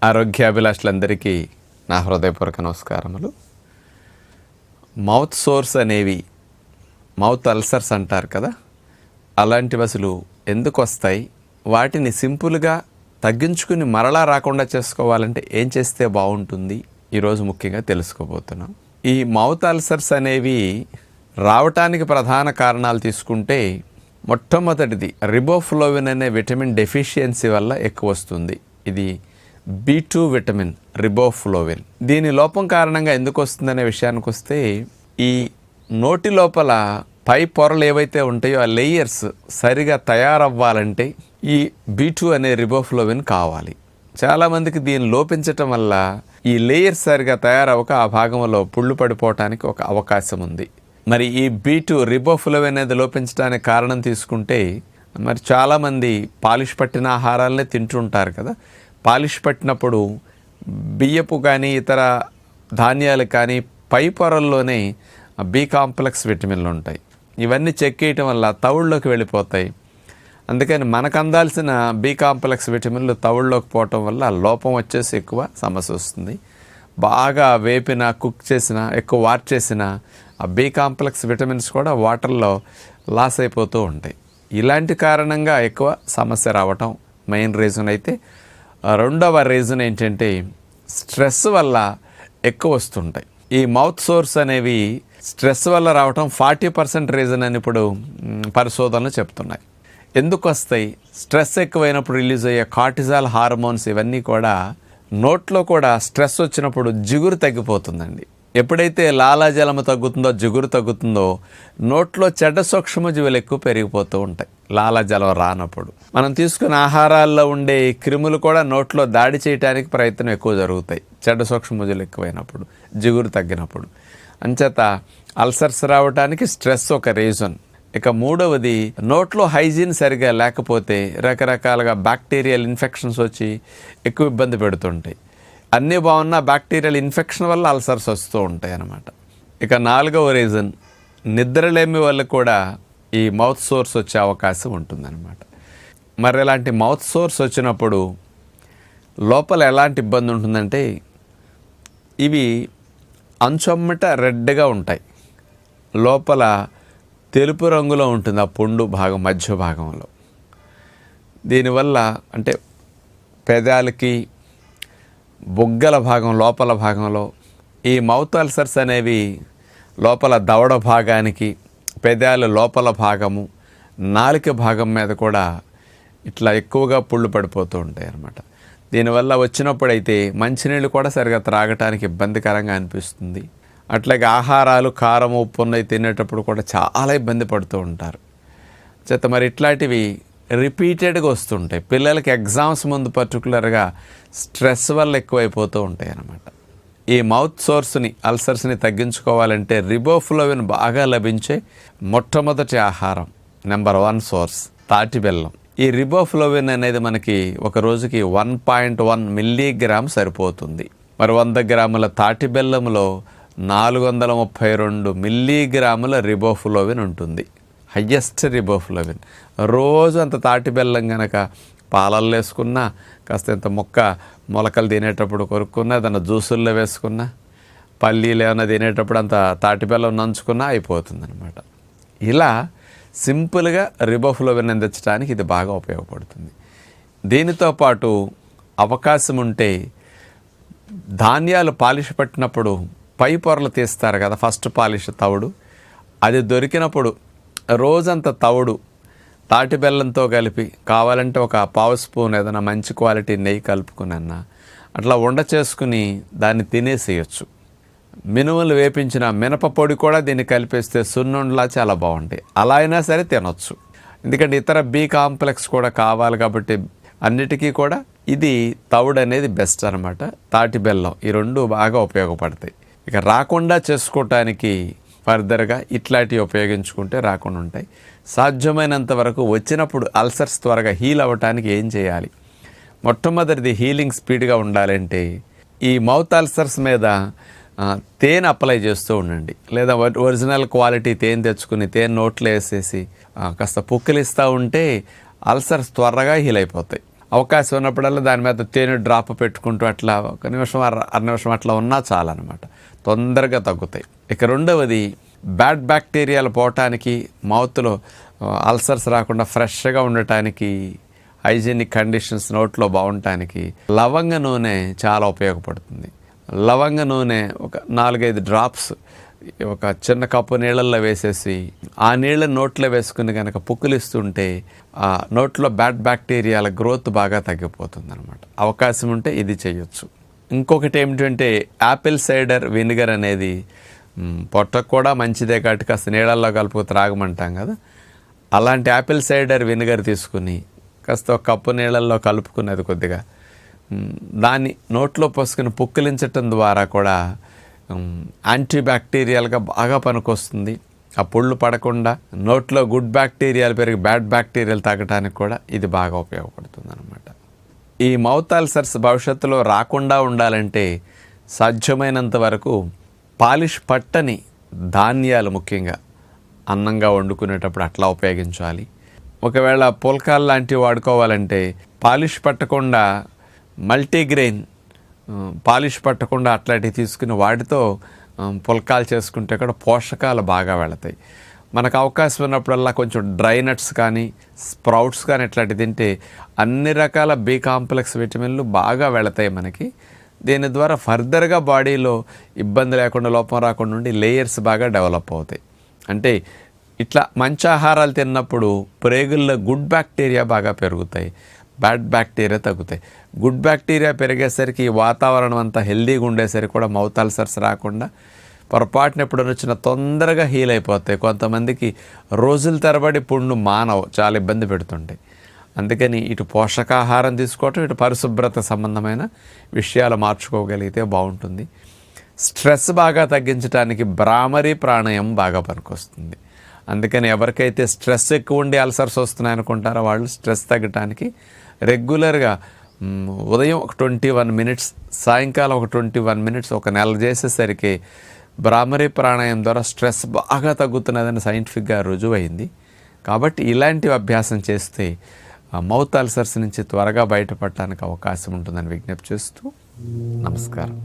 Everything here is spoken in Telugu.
ఆరోగ్యాభిలాషులందరికీ నా హృదయపూర్వక నమస్కారములు. మౌత్ సోర్స్ అనేవి మౌత్ అల్సర్స్ అంటారు కదా, అలాంటివి అసలు ఎందుకు వస్తాయి, వాటిని సింపుల్గా తగ్గించుకుని మరలా రాకుండా చేసుకోవాలంటే ఏం చేస్తే బాగుంటుంది, ఈరోజు ముఖ్యంగా తెలుసుకోబోతున్నాం. ఈ మౌత్ అల్సర్స్ అనేవి రావటానికి ప్రధాన కారణాలు తీసుకుంటే మొట్టమొదటిది రిబోఫ్లోవిన్ అనే విటమిన్ డెఫిషియన్సీ వల్ల ఎక్కువ వస్తుంది. ఇది B2 విటమిన్ రిబోఫ్లోవిన్. దీని లోపం కారణంగా ఎందుకు వస్తుందనే విషయానికి వస్తే, ఈ నోటి లోపల పై పొరలు ఏవైతే ఉంటాయో ఆ లేయర్స్ సరిగా తయారవ్వాలంటే ఈ B2 అనే రిబోఫ్లోవిన్ కావాలి. చాలామందికి దీన్ని లోపించటం వల్ల ఈ లేయర్స్ సరిగా తయారవ్వక ఆ భాగంలో పుళ్ళు పడిపోవటానికి ఒక అవకాశం ఉంది. మరి ఈ B2 రిబోఫ్లోవిన్ అనేది లోపించడానికి కారణం తీసుకుంటే, మరి చాలామంది పాలిష్ పట్టిన ఆహారాలనే తింటుంటారు కదా. పాలిష్ పట్టినప్పుడు బియ్యపు కానీ ఇతర ధాన్యాలు కానీ పై పొరల్లోనే B కాంప్లెక్స్ విటమిన్లు ఉంటాయి. ఇవన్నీ చెక్కేయటం వల్ల తవుళ్ళలోకి వెళ్ళిపోతాయి. అందుకని మనకు అందాల్సిన B కాంప్లెక్స్ విటమిన్లు తవుళ్ళలోకి పోవటం వల్ల లోపం వచ్చేసి ఎక్కువ సమస్య వస్తుంది. బాగా వేపిన, కుక్ చేసిన, ఎక్కువ వాట్ చేసిన ఆ B కాంప్లెక్స్ విటమిన్స్ కూడా వాటర్లో లాస్ అయిపోతూ ఉంటాయి. ఇలాంటి కారణంగా ఎక్కువ సమస్య రావటం మెయిన్ రీజన్ అయితే, రెండవ రీజన్ ఏంటంటే స్ట్రెస్ వల్ల ఎక్కువ వస్తుంటాయి. ఈ మౌత్ సోర్స్ అనేవి స్ట్రెస్ వల్ల రావటం 40% రీజన్ అని ఇప్పుడు పరిశోధనలు చెప్తున్నాయి. ఎందుకు వస్తాయి? స్ట్రెస్ ఎక్కువైనప్పుడు రిలీజ్ అయ్యే కార్టిజాల్ హార్మోన్స్ ఇవన్నీ కూడా నోట్లో కూడా స్ట్రెస్ వచ్చినప్పుడు జిగురు తగ్గిపోతుందండి. ఎప్పుడైతే లాలాజలము తగ్గుతుందో, జిగురు తగ్గుతుందో, నోట్లో చెడ్డ సూక్ష్మజీవులు ఎక్కువ పెరిగిపోతూ ఉంటాయి. లాలాజలం రానప్పుడు మనం తీసుకున్న ఆహారాల్లో ఉండే క్రిములు కూడా నోట్లో దాడి చేయడానికి ప్రయత్నం ఎక్కువ జరుగుతాయి, చెడ్డ సూక్ష్మజీవులు ఎక్కువైనప్పుడు, జిగురు తగ్గినప్పుడు. అంచేత అల్సర్స్ రావడానికి స్ట్రెస్ ఒక రీజన్. ఇక మూడవది, నోట్లో హైజీన్ సరిగా లేకపోతే రకరకాలుగా బ్యాక్టీరియల్ ఇన్ఫెక్షన్స్ వచ్చి ఎక్కువ ఇబ్బంది పెడుతుంటాయి. అన్నీ బాగున్నా బ్యాక్టీరియల్ ఇన్ఫెక్షన్ వల్ల అల్సర్స్ వస్తూ ఉంటాయి అన్నమాట. ఇక నాలుగవ రీజన్, నిద్రలేమి వల్ల కూడా ఈ మౌత్ సోర్స్ వచ్చే అవకాశం ఉంటుందన్నమాట. మరి ఇలాంటి మౌత్ సోర్స్ వచ్చినప్పుడు లోపల ఎలాంటి ఇబ్బంది ఉంటుందంటే, ఇవి అంచొమ్మట రెడ్గా ఉంటాయి, లోపల తెలుపు రంగులో ఉంటుంది ఆ పుండు భాగం మధ్య భాగంలో. దీనివల్ల అంటే పెదాలకి, బుగ్గల భాగం లోపల భాగంలో ఈ మౌత్ అల్సర్స్ అనేవి లోపల దవడ భాగానికి, పెదాల లోపల భాగము, నాలుక భాగం మీద కూడా ఇట్లా ఎక్కువగా పుళ్ళు పడిపోతూ ఉంటాయి అన్నమాట. దీనివల్ల వచ్చినప్పుడైతే మంచినీళ్ళు కూడా సరిగా త్రాగటానికి ఇబ్బందికరంగా అనిపిస్తుంది. అట్లాగే ఆహారాలు కారం, ఉప్పు ఉన్నవి తినేటప్పుడు కూడా చాలా ఇబ్బంది పడుతూ ఉంటారు. చేత మరి ఇట్లాంటివి రిపీటెడ్గా వస్తుంటాయి. పిల్లలకి ఎగ్జామ్స్ ముందు పర్టికులర్గా స్ట్రెస్ వల్ల ఎక్కువైపోతూ ఉంటాయి అన్నమాట. ఈ మౌత్ సోర్స్ని, అల్సర్స్ని తగ్గించుకోవాలంటే రిబోఫ్లోవిన్ బాగా లభించే మొట్టమొదటి ఆహారం, నెంబర్ 1 సోర్స్ తాటి బెల్లం. ఈ రిబోఫ్లోవిన్ అనేది మనకి ఒక రోజుకి 1.1 మిల్లీగ్రామ్ సరిపోతుంది. మరి 100 గ్రాముల తాటి బెల్లంలో 432 మిల్లీగ్రాముల రిబోఫ్లోవిన్ ఉంటుంది, హయ్యెస్ట్ రిబోఫ్లోవిన్. రోజు అంత తాటి బెల్లం కనుక పాలల్లో వేసుకున్నా, కాస్త ఇంత మొలకలు తినేటప్పుడు కొరుక్కున్నా, దాన్ని జ్యూసుల్లో వేసుకున్నా, పల్లీలు ఏమైనా తినేటప్పుడు అంత తాటి బెల్లం నంచుకున్నా అయిపోతుంది అనమాట. ఇలా సింపుల్గా రిబోఫ్లోవిన్ అందించడానికి ఇది బాగా ఉపయోగపడుతుంది. దీనితో పాటు అవకాశం ఉంటే ధాన్యాలు పాలిష్ పట్టినప్పుడు పై పొరలు తీస్తారు కదా, ఫస్ట్ పాలిష్ తవుడు, అది దొరికినప్పుడు రోజంత తవుడు తాటి బెల్లంతో కలిపి, కావాలంటే ఒక పావు స్పూన్ ఏదైనా మంచి క్వాలిటీ నెయ్యి కలుపుకుని అట్లా ఉండ చేసుకుని దాన్ని తినేసేయచ్చు. మినుములు వేపించిన మినప పొడి కూడా దీన్ని కలిపేస్తే సున్నుండలా చాలా బాగుంటాయి. అలా అయినా సరే తినొచ్చు, ఎందుకంటే ఇతర B కాంప్లెక్స్ కూడా కావాలి కాబట్టి అన్నిటికీ కూడా ఇది తవుడు అనేది బెస్ట్ అనమాట. తాటి బెల్లం, ఈ రెండు బాగా ఉపయోగపడతాయి. ఇక రాకుండా చేసుకోవటానికి ఫర్దర్గా ఇట్లాంటివి ఉపయోగించుకుంటే రాకుండా ఉంటాయి. సాధ్యమైనంత వరకు వచ్చినప్పుడు అల్సర్స్ త్వరగా హీల్ అవ్వటానికి ఏం చేయాలి? మొట్టమొదటిది, హీలింగ్ స్పీడ్గా ఉండాలంటే ఈ మౌత్ అల్సర్స్ మీద తేనె అప్లై చేస్తూ ఉండండి, లేదా ఒరిజినల్ క్వాలిటీ తేనె తెచ్చుకుని నోట్లో వేసేసి కాస్త పుక్కిలిస్తూ ఉంటే అల్సర్స్ త్వరగా హీల్ అయిపోతాయి. అవకాశం ఉన్నప్పుడల్లా దాని మీద తేనె డ్రాప్ పెట్టుకుంటూ అట్లా 1 నిమిషం అర నిమిషం అట్లా ఉన్నా చాలన్నమాట, తొందరగా తగ్గుతాయి. ఇక రెండవది, బ్యాడ్ బ్యాక్టీరియాలు పోవటానికి, మౌత్లో అల్సర్స్ రాకుండా ఫ్రెష్గా ఉండటానికి, హైజీనిక్ కండిషన్స్ నోట్లో బాగుండటానికి లవంగ నూనె చాలా ఉపయోగపడుతుంది. లవంగ నూనె ఒక 4-5 డ్రాప్స్ ఒక చిన్న కప్పు నీళ్ళల్లో వేసేసి ఆ నీళ్ళని నోట్లో వేసుకుని కనుక పుక్కిలిస్తుంటే ఆ నోట్లో బ్యాడ్ బ్యాక్టీరియాల గ్రోత్ బాగా తగ్గిపోతుంది అనమాట. అవకాశం ఉంటే ఇది చేయొచ్చు. ఇంకొకటి ఏమిటంటే యాపిల్ సైడర్ వినిగర్ అనేది పొట్టకు కూడా మంచిదే కాబట్టి కాస్త నీళ్ళల్లో కలుపుకు త్రాగమంటాం కదా, అలాంటి యాపిల్ సైడర్ వినిగర్ తీసుకుని కాస్త ఒక కప్పు నీళ్ళల్లో కలుపుకున్నది కొద్దిగా దాన్ని నోట్లో పోసుకుని పుక్కిలించటం ద్వారా కూడా యాంటీ బ్యాక్టీరియల్గా బాగా పనికొస్తుంది. ఆ పుళ్ళు పడకుండా నోట్లో గుడ్ బ్యాక్టీరియాలు పెరిగి బ్యాడ్ బ్యాక్టీరియాలు తగ్గడానికి కూడా ఇది బాగా ఉపయోగపడుతుంది అనమాట. ఈ మౌత్ అల్సర్స్ భవిష్యత్తులో రాకుండా ఉండాలంటే సాధ్యమైనంత వరకు పాలిష్ పట్టని ధాన్యాలు, ముఖ్యంగా అన్నంగా వండుకునేటప్పుడు అట్లా ఉపయోగించాలి. ఒకవేళ పుల్కాలు లాంటివి వాడుకోవాలంటే పాలిష్ పట్టకుండా మల్టీగ్రెయిన్ పాలిష్ పట్టకుండా అట్లాంటివి తీసుకుని వాటితో పుల్కాలు చేసుకుంటే కూడా పోషకాలు బాగా వెళతాయి. మనకు అవకాశం ఉన్నప్పుడల్లా కొంచెం డ్రై నట్స్ కానీ స్ప్రౌట్స్ కానీ ఇట్లాంటివి తింటే అన్ని రకాల బి కాంప్లెక్స్ విటమిన్లు బాగా వెళతాయి మనకి. దీని ద్వారా ఫర్దర్గా బాడీలో ఇబ్బంది లేకుండా, లోపం రాకుండా ఉండి లేయర్స్ బాగా డెవలప్ అవుతాయి. అంటే ఇట్లా మంచి ఆహారాలు తిన్నప్పుడు ప్రేగుల్లో గుడ్ బ్యాక్టీరియా బాగా పెరుగుతాయి, బ్యాడ్ బ్యాక్టీరియా తగ్గుతాయి. గుడ్ బ్యాక్టీరియా పెరిగేసరికి వాతావరణం అంతా హెల్దీగా ఉండేసరికి కూడా మౌత్ అల్సర్స్ రాకుండా పొరపాటున ఎప్పుడు వచ్చినా తొందరగా హీల్ అయిపోతాయి. కొంతమందికి రోజుల తరబడి పుండు మానవు, చాలా ఇబ్బంది పెడుతుంటాయి. అందుకని ఇటు పోషకాహారం తీసుకోవటం, ఇటు పరిశుభ్రత సంబంధమైన విషయాలు మార్చుకోగలిగితే బాగుంటుంది. స్ట్రెస్ బాగా తగ్గించడానికి భ్రామరీ ప్రాణాయామం బాగా పనికొస్తుంది. అందుకని ఎవరికైతే స్ట్రెస్ ఎక్కువ ఉండి అల్సర్స్ వస్తున్నాయి అనుకుంటారో వాళ్ళు స్ట్రెస్ తగ్గటానికి రెగ్యులర్గా ఉదయం ఒక 21 మినిట్స్, సాయంకాలం ఒక 21 మినిట్స్ ఒక నెల చేసేసరికి భ్రామరీ ప్రాణాయామం ద్వారా స్ట్రెస్ బాగా తగ్గుతున్నదని సైంటిఫిక్గా రుజువైంది. కాబట్టి ఇలాంటివి అభ్యాసం చేస్తే మౌత్ అల్సర్స్ నుంచి త్వరగా బయటపడటానికి అవకాశం ఉంటుందని విజ్ఞప్తి చేస్తూ నమస్కారం.